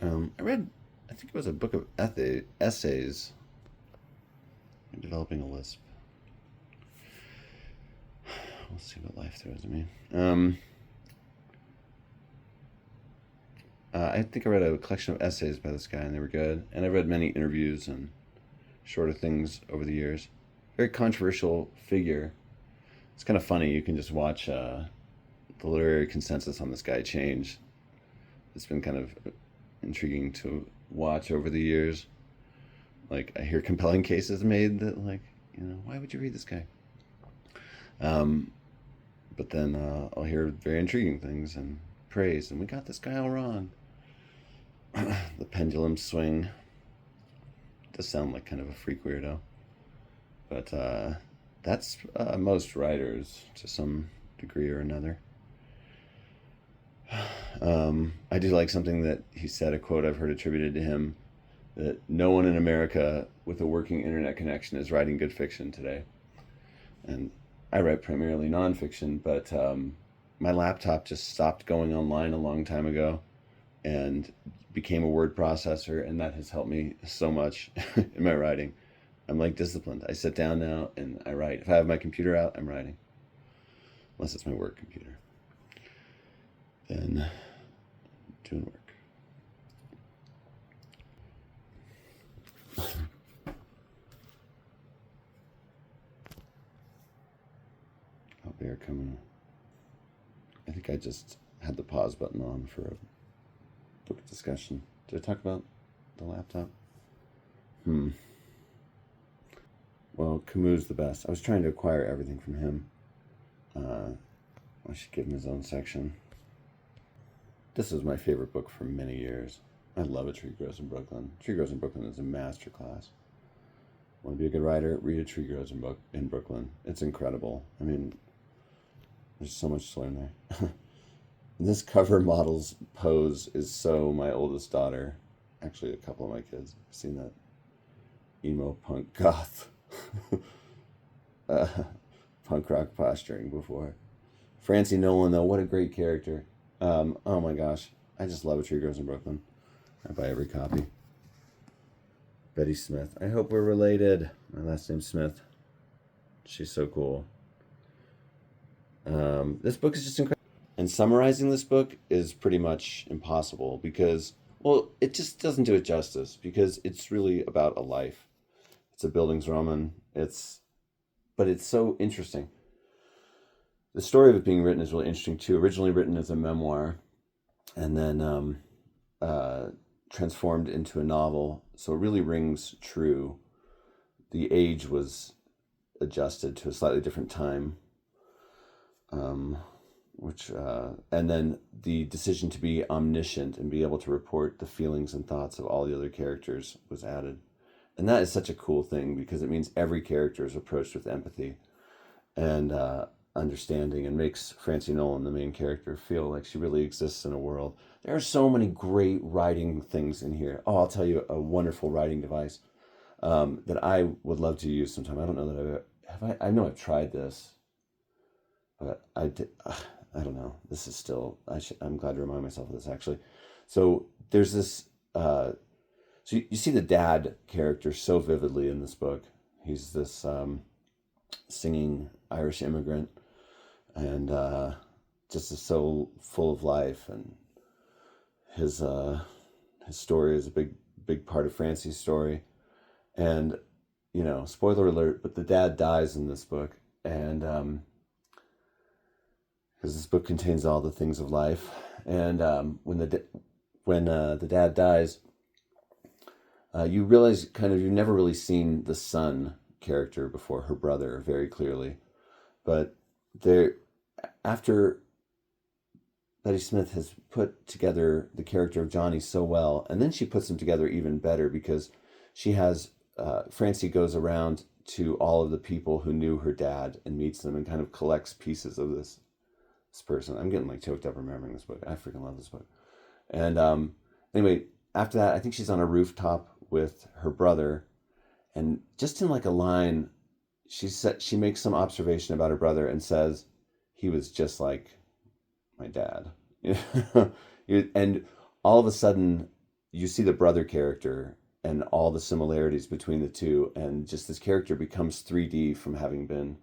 I read, I think it was a book of essays. I'm developing a lisp. We'll see what life throws at me. I think I read a collection of essays by this guy, and they were good. And I read many interviews and shorter things over the years. Very controversial figure. It's kind of funny. You can just watch the literary consensus on this guy change. It's been kind of intriguing to watch over the years. Like, I hear compelling cases made that, like, why would you read this guy? Um, but then I'll hear very intriguing things and praise, and we got this guy all wrong. The pendulum swing does sound like kind of a freak weirdo, but that's most writers to some degree or another. I do like something that he said, a quote I've heard attributed to him, that no one in America with a working internet connection is writing good fiction today. And I write primarily nonfiction, but my laptop just stopped going online a long time ago and became a word processor, and that has helped me so much in my writing. I'm like disciplined. I sit down now and I write. If I have my computer out, I'm writing. Unless it's my work computer. Then doing work. Oh, they are coming. I think I just had the pause button on for a book discussion. Did I talk about the laptop? Well, Camus the best. I was trying to acquire everything from him. I should give him his own section. This is my favorite book for many years. I love A Tree Grows in Brooklyn. Tree Grows in Brooklyn is a masterclass. Want to be a good writer? Read A Tree Grows in Brooklyn. It's incredible. I mean, there's so much to learn there. This cover model's pose is so my oldest daughter. Actually, a couple of my kids. I've seen that emo punk goth uh, punk rock posturing before. Francie Nolan, though, what a great character. Oh my gosh. I just love A Tree Grows in Brooklyn. I buy every copy. Betty Smith. I hope we're related. My last name's Smith. She's so cool. This book is just incredible. And summarizing this book is pretty much impossible because, well, it just doesn't do it justice because it's really about a life. It's a Bildungsroman. But it's so interesting. The story of it being written is really interesting too. Originally written as a memoir, and then transformed into a novel. So it really rings true. The age was adjusted to a slightly different time. And then the decision to be omniscient and be able to report the feelings and thoughts of all the other characters was added. And that is such a cool thing because it means every character is approached with empathy and understanding, and makes Francie Nolan, the main character, feel like she really exists in a world. There are so many great writing things in here. Oh, I'll tell you a wonderful writing device that I would love to use sometime. I don't know that I know I've tried this, but I don't know. This is still. I'm glad to remind myself of this actually. So there's this. So you see the dad character so vividly in this book. He's this singing Irish immigrant, and just is so full of life. And his story is a big part of Francie's story. And spoiler alert, but the dad dies in this book, and because this book contains all the things of life. And when the dad dies, you realize you've never really seen the son character before, her brother, very clearly. But after Betty Smith has put together the character of Johnny so well, and then she puts him together even better because she has Francie goes around to all of the people who knew her dad and meets them and kind of collects pieces of this person. I'm getting like choked up remembering this book. I freaking love this book. And anyway, after that, I think she's on a rooftop with her brother, and just in like a line, she makes some observation about her brother and says, "He was just like my dad." And all of a sudden, you see the brother character and all the similarities between the two, and just this character becomes 3D from having been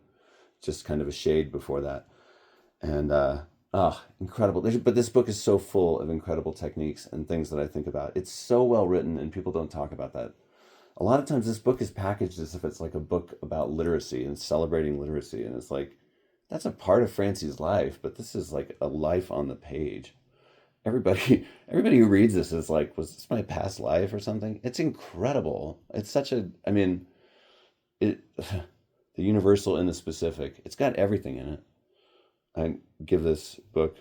just kind of a shade before that. And incredible. But this book is so full of incredible techniques and things that I think about. It's so well written, and people don't talk about that. A lot of times this book is packaged as if it's like a book about literacy and celebrating literacy, and it's like that's a part of Francie's life, but this is like a life on the page. Everybody who reads this is like, was this my past life or something? It's incredible. It's such a, I mean, it the universal and the specific. It's got everything in it. I give this book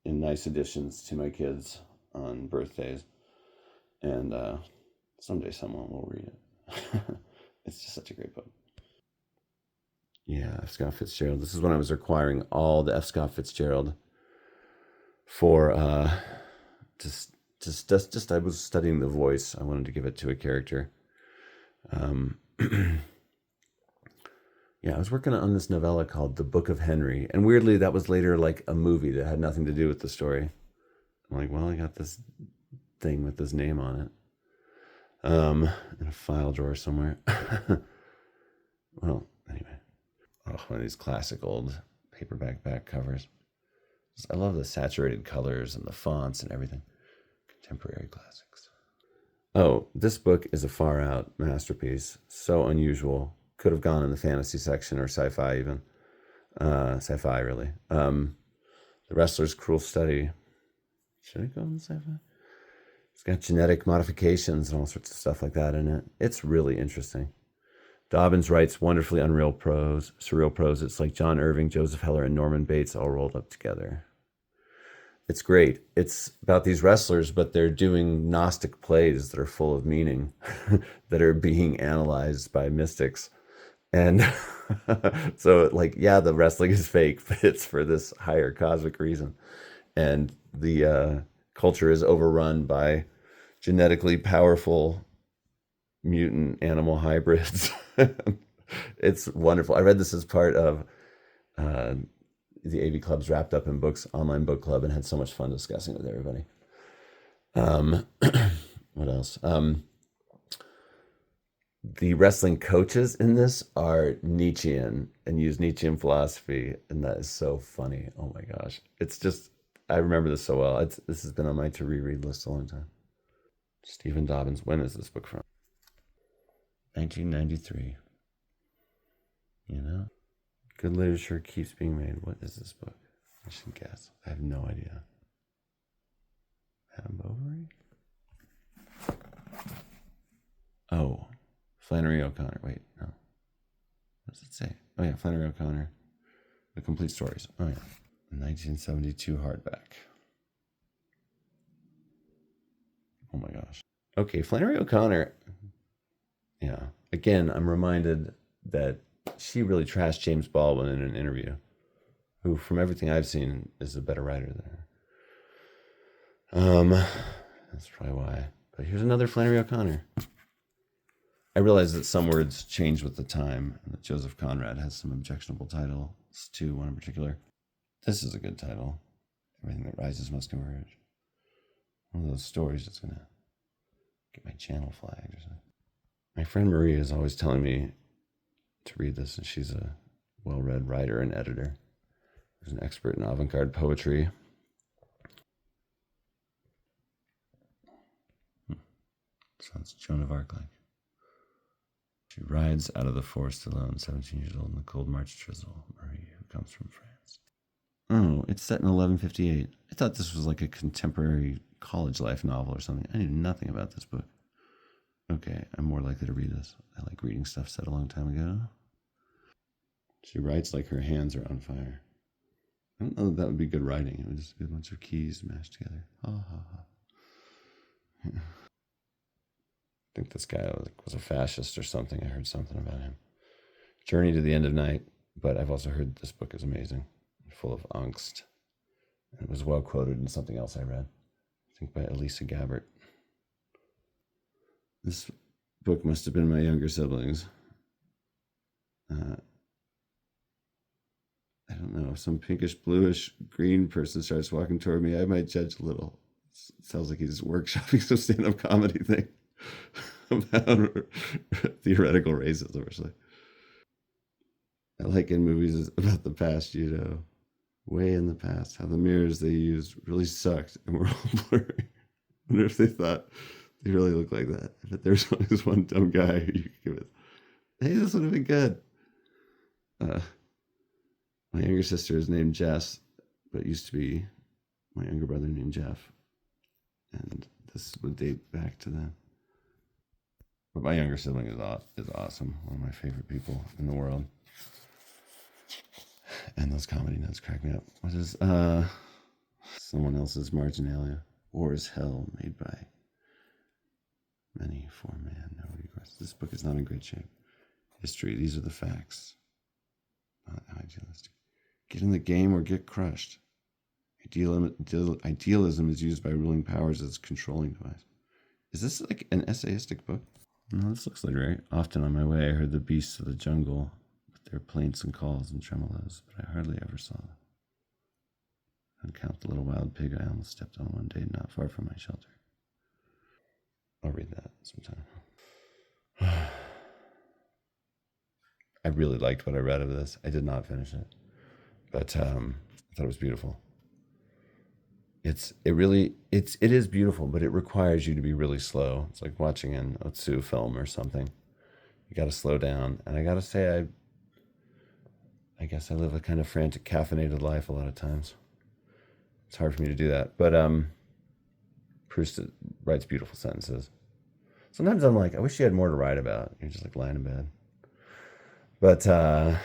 in nice editions to my kids on birthdays, and someday someone will read it. It's just such a great book. Yeah, F. Scott Fitzgerald. This is when I was acquiring all the F. Scott Fitzgerald for just I was studying the voice. I wanted to give it to a character. Yeah, I was working on this novella called The Book of Henry, and weirdly that was later like a movie that had nothing to do with the story. I'm like, well, I got this thing with his name on it. In a file drawer somewhere. Well, anyway. Oh, one of these classic old paperback back covers. I love the saturated colors and the fonts and everything. Contemporary classics. Oh, this book is a far out masterpiece. So unusual. Could have gone in the fantasy section or sci-fi even. Sci-fi, really. The Wrestler's Cruel Study. Should it go in the sci-fi? It's got genetic modifications and all sorts of stuff like that in it. It's really interesting. Dobbins writes wonderfully unreal prose, surreal prose. It's like John Irving, Joseph Heller, and Norman Bates all rolled up together. It's great. It's about these wrestlers, but they're doing Gnostic plays that are full of meaning, that are being analyzed by mystics. And so, like, yeah, the wrestling is fake, but it's for this higher cosmic reason. And the culture is overrun by genetically powerful mutant animal hybrids. It's wonderful. I read this as part of the AV Club's Wrapped Up in Books online book club and had so much fun discussing it with everybody. What else? The wrestling coaches in this are Nietzschean and use Nietzschean philosophy, and that is so funny. Oh my gosh. It's just, I remember this so well. This has been on my to reread list a long time. Stephen Dobbins. When is this book from? 1993. You know? Good literature keeps being made. What is this book? I should guess. I have no idea. Madame Bovary? Oh, Flannery O'Connor. Wait, no. What does it say? Oh yeah, Flannery O'Connor. The Complete Stories. Oh yeah. 1972 hardback. Oh my gosh. Okay, Flannery O'Connor. Yeah. Again, I'm reminded that she really trashed James Baldwin in an interview, who, from everything I've seen, is a better writer than her. That's probably why. But here's another Flannery O'Connor. I realize that some words change with the time, and that Joseph Conrad has some objectionable titles too, one in particular. This is a good title. Everything that rises must converge. One of those stories that's going to get my channel flagged or something. My friend Maria is always telling me to read this, and she's a well-read writer and editor. She's an expert in avant-garde poetry. Sounds Joan of Arc like. She rides out of the forest alone, 17 years old, in the cold March drizzle. Marie, who comes from France. Oh, it's set in 1158. I thought this was like a contemporary college life novel or something. I knew nothing about this book. Okay, I'm more likely to read this. I like reading stuff set a long time ago. She writes like her hands are on fire. I don't know if that would be good writing. It would just be a bunch of keys mashed together. Ha ha ha. I think this guy was a fascist or something. I heard something about him. Journey to the End of Night, but I've also heard this book is amazing, full of angst. It was well quoted in something else I read, I think by Elisa Gabbert. This book must have been my younger siblings. I don't know. If some pinkish, bluish, green person starts walking toward me, I might judge a little. Sounds like he's workshopping some stand-up comedy thing about theoretical racism or something. I like in movies about the past, way in the past, how the mirrors they used really sucked and were all blurry. I wonder if they thought they really looked like that. I bet there's always one dumb guy who you could give it, hey, this would have been good. My younger sister is named Jess, but used to be my younger brother named Jeff. And this would date back to then. But my younger sibling is awesome. One of my favorite people in the world. And those comedy notes crack me up. What is someone else's marginalia? War is hell made by many for man, no regrets. This book is not in great shape. History, these are the facts. Not idealistic. Get in the game or get crushed. Idealism is used by ruling powers as a controlling device. Is this like an essayistic book? No, this looks like right. Often on my way, I heard the beasts of the jungle with their plaints and calls and tremolos, but I hardly ever saw them. I'd count the little wild pig I almost stepped on one day not far from my shelter. I'll read that sometime. I really liked what I read of this. I did not finish it, but I thought it was beautiful. It is beautiful, but it requires you to be really slow. It's like watching an Otsu film or something. You got to slow down, and I got to say, I guess I live a kind of frantic, caffeinated life a lot of times. It's hard for me to do that, but Proust writes beautiful sentences. Sometimes I'm like, I wish you had more to write about. You're just like lying in bed. But, yeah,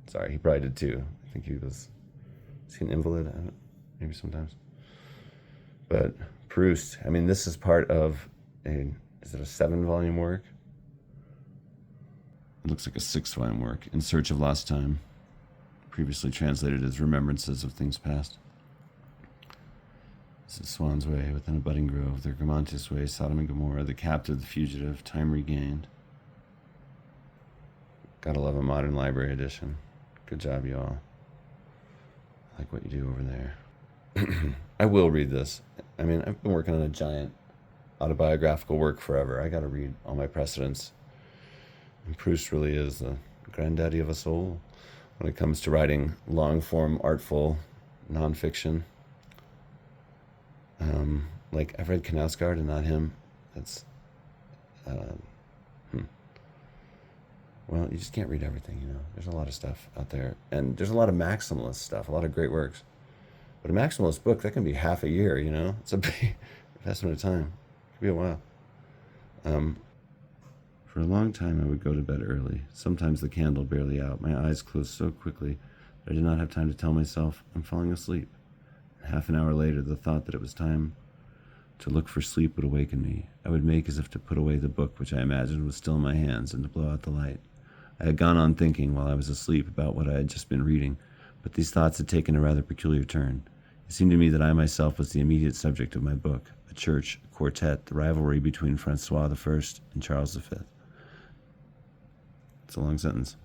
sorry, he probably did too. I think is he an invalid? Maybe sometimes. But Proust, I mean, this is part of is it a 7-volume work? It looks like a 6-volume work, In Search of Lost Time, previously translated as Remembrances of Things Past. This is Swan's Way, Within a Budding Grove, The Gramantis Way, Sodom and Gomorrah, The Captive, The Fugitive, Time Regained. Gotta love a modern library edition. Good job, y'all. I like what you do over there. I will read this. I mean, I've been working on a giant autobiographical work forever. I gotta read all my precedents. And Proust really is the granddaddy of us all when it comes to writing long-form, artful nonfiction. Like, I've read Knausgaard and not him. That's, well, you just can't read everything, There's a lot of stuff out there. And there's a lot of maximalist stuff, a lot of great works. But a maximalist book, that can be half a year, It's a big investment of time. It could be a while. For a long time, I would go to bed early, sometimes the candle barely out, my eyes closed so quickly that I did not have time to tell myself I'm falling asleep. Half an hour later, the thought that it was time to look for sleep would awaken me. I would make as if to put away the book which I imagined was still in my hands and to blow out the light. I had gone on thinking while I was asleep about what I had just been reading, but these thoughts had taken a rather peculiar turn. It seemed to me that I myself was the immediate subject of my book, a church, a quartet, the rivalry between Francois I and Charles V. It's a long sentence.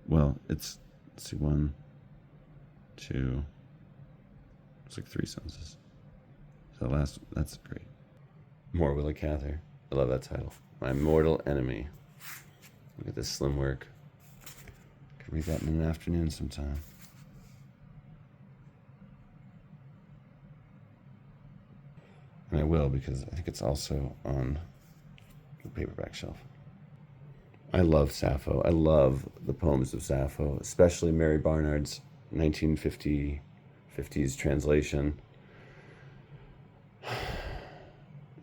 Well, let's see, 1, 2... It's like 3 sentences. So that's great. More Willa Cather. I love that title. My Mortal Enemy. Look at this slim work. Could read that in an afternoon sometime. And I will, because I think it's also on the paperback shelf. I love Sappho. I love the poems of Sappho, especially Mary Barnard's 1950s translation.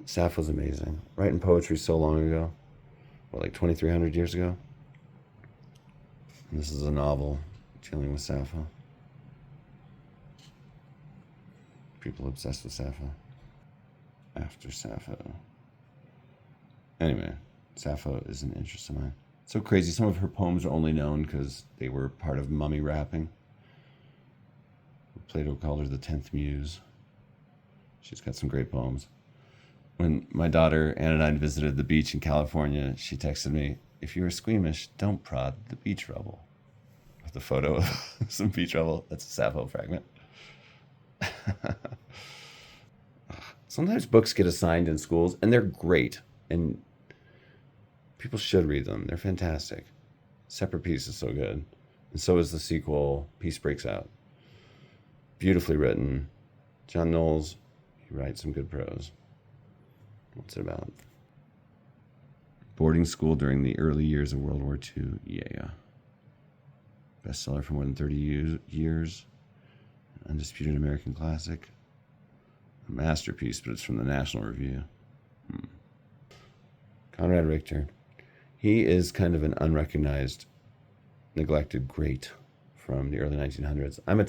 Sappho's amazing. Writing poetry so long ago, like 2,300 years ago. And this is a novel dealing with Sappho. People obsessed with Sappho. After Sappho. Anyway, Sappho is an interest of mine. It's so crazy. Some of her poems are only known because they were part of mummy rapping. Plato called her the 10th muse. She's got some great poems. When my daughter Anodyne visited the beach in California, she texted me, "If you are squeamish, don't prod the beach rubble." With a photo of some beach rubble. That's a Sappho fragment. Sometimes books get assigned in schools, and they're great, and people should read them. They're fantastic. Separate Peace is so good, and so is the sequel, Peace Breaks Out. Beautifully written. John Knowles, he writes some good prose. What's it about? Boarding school during the early years of World War II. Yeah. Bestseller for more than 30 years. Undisputed American classic. A masterpiece, but it's from the National Review. Conrad Richter. He is kind of an unrecognized, neglected great from the early 1900s. I'm a